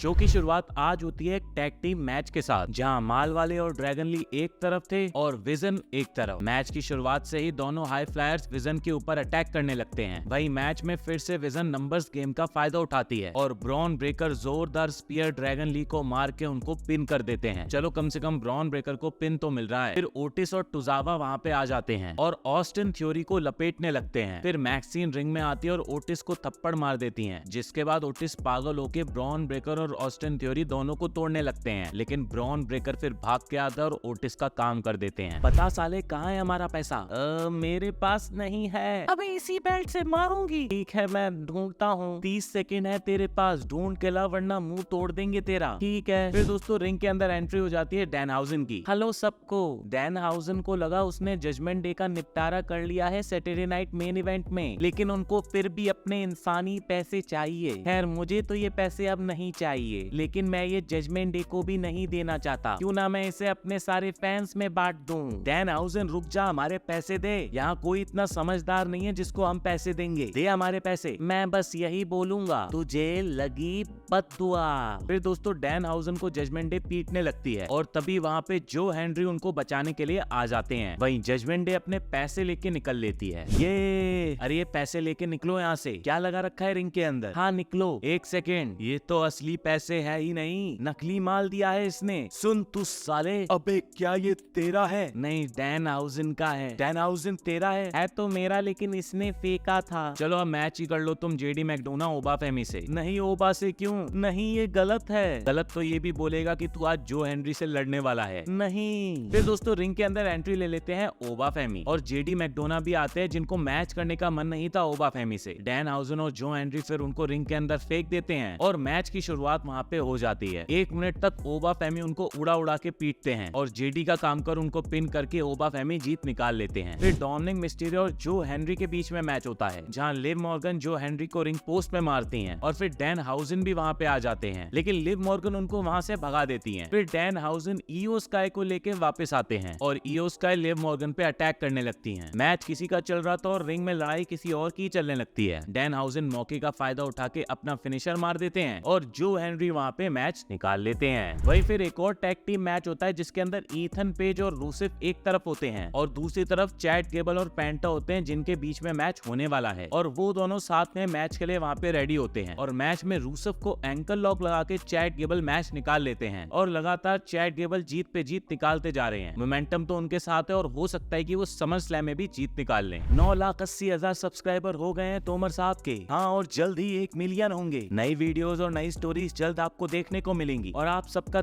Show की शुरुआत आज होती है एक टैग टीम मैच के साथ, जहां माल वाले और ड्रैगन ली एक तरफ थे और विजन एक तरफ। मैच की शुरुआत से ही दोनों हाई फ्लायर्स विजन के ऊपर अटैक करने लगते हैं। वही मैच में फिर से विजन नंबर्स गेम का फायदा उठाती है और ब्रॉन ब्रेकर जोरदार स्पीयर ड्रैगन ली को मार के उनको पिन कर देते हैं। चलो कम से कम ब्रॉन ब्रेकर को पिन तो मिल रहा है। फिर ओटिस और टुजावा वहां पे आ जाते हैं और ऑस्टिन थ्योरी को लपेटने लगते हैं। फिर मैक्सिन रिंग में आती है और ओटिस को थप्पड़ मार देती है, जिसके बाद ओटिस पागल होके ब्रॉन ब्रेकर और ऑस्टिन थ्योरी दोनों को तोड़ने लगते हैं। लेकिन ब्रॉन ब्रेकर फिर भाग के आता है और ओटिस का काम कर देते हैं। बता साले कहाँ है हमारा पैसा? मेरे पास नहीं है। अबे इसी बेल्ट से मारूंगी। ठीक है मैं ढूंढता हूँ, 30 सेकेंड है तेरे पास, ढूंढ के ला वरना मुंह तोड़ देंगे तेरा। ठीक है। फिर दोस्तों रिंग के अंदर एंट्री हो जाती है डैनहाउजन की। हेलो सबको। डैनहाउजन को लगा उसने जजमेंट डे का निपटारा कर लिया है सैटरडे नाइट मेन इवेंट में, लेकिन उनको फिर भी अपने इंसानी पैसे चाहिए। खैर मुझे तो ये पैसे अब नहीं चाहिए, लेकिन मैं ये जजमेंट डे को भी नहीं देना चाहता। क्यों ना मैं इसे अपने सारे फैंस में बांट दूं। डैनहाउजन रुक जा, हमारे पैसे दे। यहाँ कोई इतना समझदार नहीं है जिसको हम पैसे देंगे। दे हमारे पैसे। मैं बस यही बोलूंगा, तुझे लगी बद्दुआ। फिर दोस्तों डैनहाउजन को जजमेंट डे पीटने लगती है और तभी वहाँ पे जो हेनरी उनको बचाने के लिए आ जाते हैं। वहीं जजमेंट डे अपने पैसे लेके निकल लेती है। ये अरे ये पैसे लेके निकलो यहाँ से। क्या लगा रखा है रिंग के अंदर? हाँ निकलो। एक सेकेंड, ये तो असली पैसे है ही नहीं, नकली माल दिया है इसने। सुन तू साले। अबे क्या ये तेरा है? नहीं डैनहाउजन का है। डैनहाउजन तेरा है तो मेरा, लेकिन इसने फेंका था। चलो अब मैच ही कर लो तुम जेडी मैकडोना ओबा फेमी से। नहीं ओबा से क्यों? नहीं ये गलत है। गलत तो ये भी बोलेगा कि तू आज जो हेनरी से लड़ने वाला है। नहीं। फिर दोस्तों रिंग के अंदर एंट्री ले लेते हैं ओबा फेमी और जेडी मैकडोना भी आते हैं, जिनको मैच करने का मन नहीं था ओबा फेमी से। डैनहाउजन और जो हेनरी फिर उनको रिंग के अंदर फेंक देते हैं और मैच की शुरुआत वहाँ पे हो जाती है। 1 मिनट तक ओबा फेमी उनको उड़ा उड़ा के पीटते हैं और जेडी का काम कर उनको पिन करके ओबा फेमी जीत निकाल लेते हैं। फिर डोमिनिक मिस्टीरियो और जो हेनरी के बीच में मैच होता है, जहाँ लिव मॉर्गन जो हेनरी को रिंग पोस्ट में मारती हैं और फिर डैनहाउजन भी वहाँ पे आ जाते हैं, लेकिन लिव मॉर्गन उनको वहाँ से भगा देती हैं। फिर डैनहाउजन ईओ स्काई को लेके वापस आते हैं और ईओ स्काई लिव मॉर्गन पे अटैक करने लगती हैं। मैच किसी का चल रहा था और रिंग में लड़ाई किसी और की चलने लगती है। डैनहाउजन मौके का फायदा उठा के अपना फिनिशर मार देते हैं और जो हेनरी वहाँ पे मैच निकाल लेते हैं। वही फिर एक और टैग टीम मैच होता है, जिसके अंदर ईथन पेज और रूसिफ एक तरफ होते हैं और दूसरी तरफ चैट गेबल और पेंटा होते हैं, जिनके बीच में मैच होने वाला है और वो दोनों साथ में मैच के लिए वहाँ पे रेडी होते हैं। और मैच में रूसिफ को एंकल लॉक लगा के चैट गेबल मैच निकाल लेते हैं और लगातार चैट गेबल जीत पे जीत निकालते जा रहे हैं। मोमेंटम तो उनके साथ है और हो सकता है कि वो समर स्लैम में भी जीत निकाल लें। 9,80,000 सब्सक्राइबर हो गए हैं तोमर साहब के। हाँ और जल्द ही 1 मिलियन होंगे। नई वीडियोस और नई स्टोरीज जल्द आपको देखने को मिलेंगी और आप सबका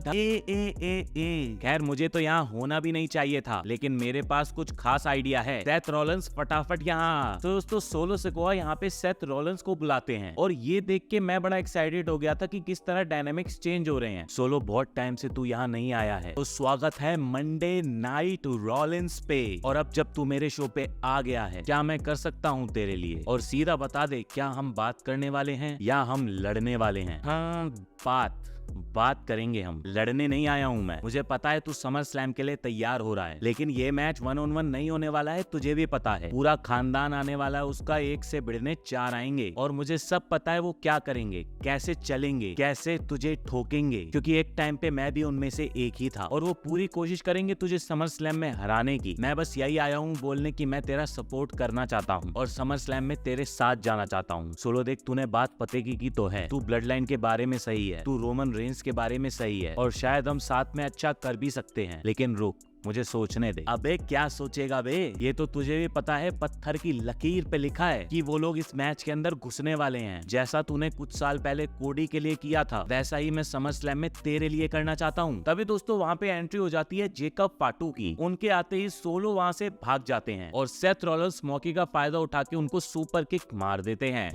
खैर मुझे तो यहाँ होना भी नहीं चाहिए था, लेकिन मेरे पास कुछ खास आइडिया है। सेथ रॉलिंस फटाफट यहाँ। तो दोस्तों सोलो सिकोआ यहाँ पे सेथ रॉलिंस को बुलाते हैं और ये देख के मैं बड़ा एक्साइटेड हो गया था कि किस तरह डायनामिक्स चेंज हो रहे हैं। सोलो बहुत टाइम से तू यहाँ नहीं आया है, तो स्वागत है मंडे नाइट रॉलिंस पे। और अब जब तू मेरे शो पे आ गया है, क्या मैं कर सकता हूँ तेरे लिए? और सीधा बता दे, क्या हम बात करने वाले हैं या हम लड़ने वाले हैं? हाँ बात करेंगे हम, लड़ने नहीं आया हूँ मैं। मुझे पता है तू समर स्लैम के लिए तैयार हो रहा है, लेकिन ये मैच 1-on-1 नहीं होने वाला है, तुझे भी पता है। पूरा खानदान आने वाला है, उसका 1 से बढ़ने 4 आएंगे और मुझे सब पता है वो क्या करेंगे, कैसे चलेंगे, कैसे तुझे ठोकेंगे, क्योंकि एक टाइम पे मैं भी उनमें से एक ही था और वो पूरी कोशिश करेंगे तुझे समर स्लैम में हराने की। मैं बस यही आया हूँ बोलने की मैं तेरा सपोर्ट करना चाहता हूँ और समर स्लैम में तेरे साथ जाना चाहता हूँ। सोलो देख, तूने बात पते की तो है, तू ब्लड लाइन के बारे में सही है, तू रोमन रेंस के बारे में सही है और शायद हम साथ में अच्छा कर भी सकते हैं, लेकिन रुक, मुझे सोचने दे। अबे क्या सोचेगा बे? ये तो तुझे भी पता है, पत्थर की लकीर पे लिखा है कि वो लोग इस मैच के अंदर घुसने वाले हैं। जैसा तूने कुछ साल पहले कोडी के लिए किया था, वैसा ही मैं समर स्लैम में तेरे लिए करना चाहता हूँ। तभी दोस्तों वहाँ पे एंट्री हो जाती है जेकब फाटू की। उनके आते ही सोलो वहाँ से भाग जाते हैं और सेथ रॉलिंस मौके का फायदा उठा के उनको सुपर किक मार देते हैं।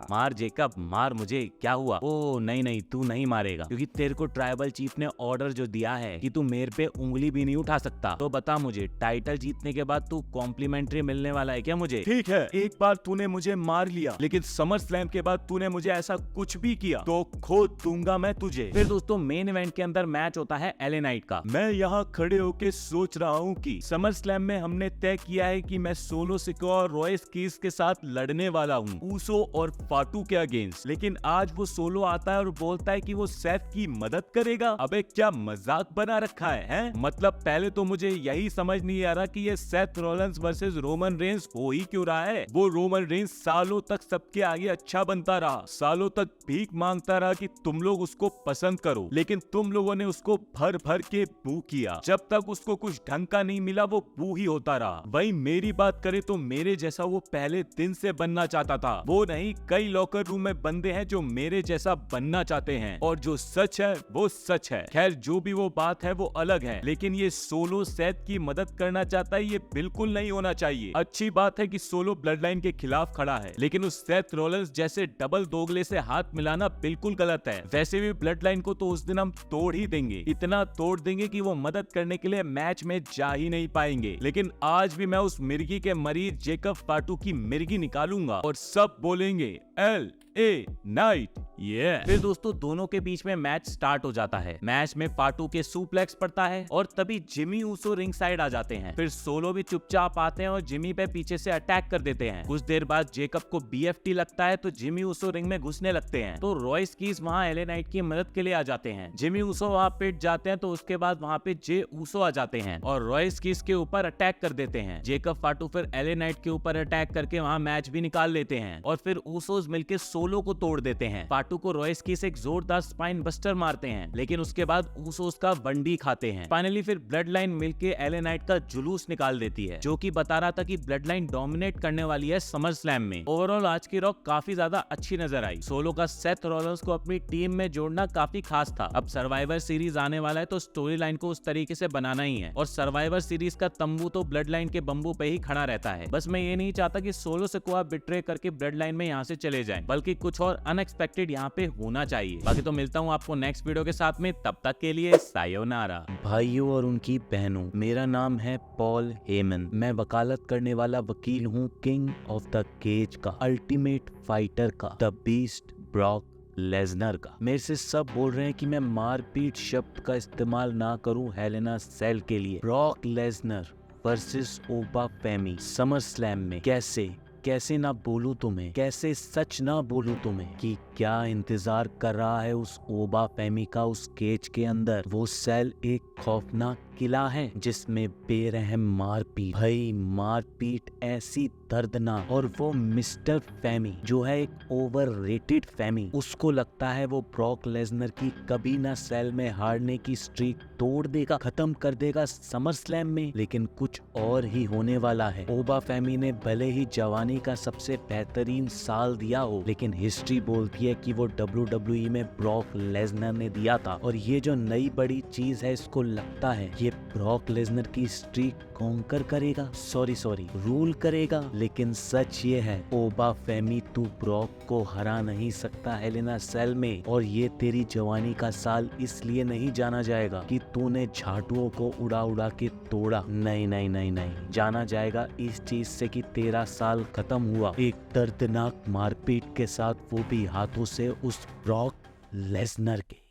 मार जेकब मार मुझे, क्या हुआ? ओ नहीं तू नहीं मारेगा, क्योंकि तेरे को ट्राइबल चीफ ने ऑर्डर जो दिया है कि तू मेरे पे उंगली भी नहीं उठा सकता। तो बता मुझे, टाइटल जीतने के बाद तू कॉम्प्लीमेंट्री मिलने वाला है क्या मुझे? ठीक है, एक बार तूने मुझे मार लिया, लेकिन समर स्लैम के बाद तूने मुझे ऐसा कुछ भी किया तो खो दूंगा मैं तुझे। फिर दोस्तों मेन इवेंट के अंदर मैच होता है LA नाइट का। मैं यहाँ खड़े होके सोच रहा हूँ कि समर स्लैम में हमने तय किया है कि मैं सोलो सिकोआ और रॉयस कीज के साथ लड़ने वाला हूँ, ऊसो और फाटू के अगेंस्ट। लेकिन आज वो सोलो आता है और बोलता है कि वो सेथ की मदद करेगा। अबे क्या मजाक बना रखा है? मतलब पहले तो मुझे यही समझ नहीं आ रहा कि ये Seth Rollins versus Roman Reigns हो ही क्यों रहा है। वो रोमन रेंस सालों तक सबके आगे अच्छा बनता रहा, सालों तक भीख मांगता रहा कि तुम लोग उसको पसंद करो, लेकिन तुम लोगों ने उसको भर भर के बू किया। जब तक उसको कुछ ढंग का नहीं मिला वो बू ही होता रहा। वही मेरी बात करे तो मेरे जैसा वो पहले दिन से बनना चाहता था। वो नहीं, कई लॉकर रूम में बंदे हैं जो मेरे जैसा बनना चाहते हैं, और जो सच है वो सच है। खैर जो भी वो बात है वो अलग है, लेकिन ये सोलो सेथ की मदद करना चाहता है, ये बिल्कुल नहीं होना चाहिए। अच्छी बात है कि सोलो ब्लड लाइन के खिलाफ खड़ा है, लेकिन उस सेथ रॉलिंस जैसे डबल दोगले से हाथ मिलाना बिल्कुल गलत है। वैसे भी ब्लड लाइन को तो उस दिन हम तोड़ ही देंगे, इतना तोड़ देंगे कि वो मदद करने के लिए मैच में जा ही नहीं पाएंगे। लेकिन आज भी मैं उस मिर्गी के मरीज जेकब फाटू की मिर्गी निकालूंगा और सब बोलेंगे LA नाइट। फिर दोस्तों दोनों के बीच में मैच स्टार्ट हो जाता है। मैच में फाटू के सुप्लेक्स पड़ता है और तभी जिमी ऊसो रिंग साइड आ जाते हैं। फिर सोलो भी चुपचाप आते हैं और जिमी पे पीछे से अटैक कर देते हैं। कुछ देर बाद जेकब को BFT लगता है तो जिमी ऊसो रिंग में घुसने लगते हैं। तो रॉयस कीज वहाँ LA नाइट की मदद के लिए आ जाते हैं। जिमी ऊसो वहाँ पिट जाते हैं तो उसके बाद वहाँ पे जे ऊसो आ जाते हैं और रॉयस कीज के ऊपर अटैक कर देते हैं। जेकब फाटू फिर LA नाइट के ऊपर अटैक करके वहाँ मैच भी निकाल लेते हैं और फिर ऊसोज मिलके सोलो को तोड़ देते हैं। फाटू को रॉयस कीज एक जोरदार स्पाइन बस्टर मारते हैं, लेकिन उसके बाद ऊसोस का वनडी खाते हैं। फाइनली फिर ब्लड लाइन मिलके LA नाइट का जुलूस निकाल देती है, जो कि बता रहा था कि ब्लड लाइन डोमिनेट करने वाली है समर स्लैम में। ओवरऑल आज की रॉ काफी ज्यादा अच्छी नजर आई। सोलो का सेथ रॉलिंस को अपनी टीम में जोड़ना काफी खास था। अब सर्वाइवर सीरीज आने वाला है तो स्टोरी लाइन को उस तरीके से बनाना ही है, और सर्वाइवर सीरीज का तंबू तो ब्लड लाइन के बम्बू पे ही खड़ा रहता है। बस मैं ये नहीं चाहता कि सोलो सिकोआ बिट्रे करके ब्लड लाइन में यहाँ से चले जाएं, बल्कि कुछ और अनएक्सपेक्टेड यहाँ पे होना चाहिए। बाकी तो मिलता हूँ आपको नेक्स्ट वीडियो के साथ में, तब तक के लिए सायोनारा। भाइयों और उनकी बहनों, मेरा नाम है पॉल हेमन। मैं वकालत करने वाला वकील हूँ किंग ऑफ द केज का, अल्टीमेट फाइटर का, द बीस्ट ब्रॉक लेसनर का। मेरे से सब बोल रहे हैं कि मैं मारपीट शब्द का इस्तेमाल ना करूं हेलेना सेल के लिए। Brock Lesnar versus Oba Femi SummerSlam में कैसे ना बोलूं तुम्हें, कैसे सच ना बोलूं तुम्हें कि क्या इंतजार कर रहा है उस ओबा फेमी का उस केज के अंदर। वो सेल एक खौफनाक किला है जिसमें बेरहम मारपीट, भाई मारपीट ऐसी दर्दनाक। और वो मिस्टर फेमी जो है एक ओवररेटेड फेमी, उसको लगता है वो ब्रॉक लेसनर की कभी ना सेल में हारने की स्ट्रीक तोड़ देगा, खत्म कर देगा समर स्लैम में। लेकिन कुछ और ही होने वाला है। ओबा फेमी ने भले ही जवानी का सबसे बेहतरीन साल दिया हो, लेकिन हिस्ट्री बोलती है कि वो WWE में ब्रॉक लेसनर ने दिया था। और ये जो नई बड़ी चीज है, इसको लगता है ये ब्रॉक लेसनर की स्ट्रीक कॉन्कर करेगा, सॉरी रूल करेगा। लेकिन सच ये है, ओबा फेमी तू ब्रॉक को हरा नहीं सकता हेलेना सेल में। और ये तेरी जवानी का साल इसलिए नहीं जाना जाएगा कि तूने झाटुओं को उड़ा के तोड़ा, नहीं, जाना जाएगा इस चीज से कि तेरा साल खत्म हुआ एक दर्दनाक मारपीट के साथ, वो भी हाथों से उस ब्रॉक लेसनर के।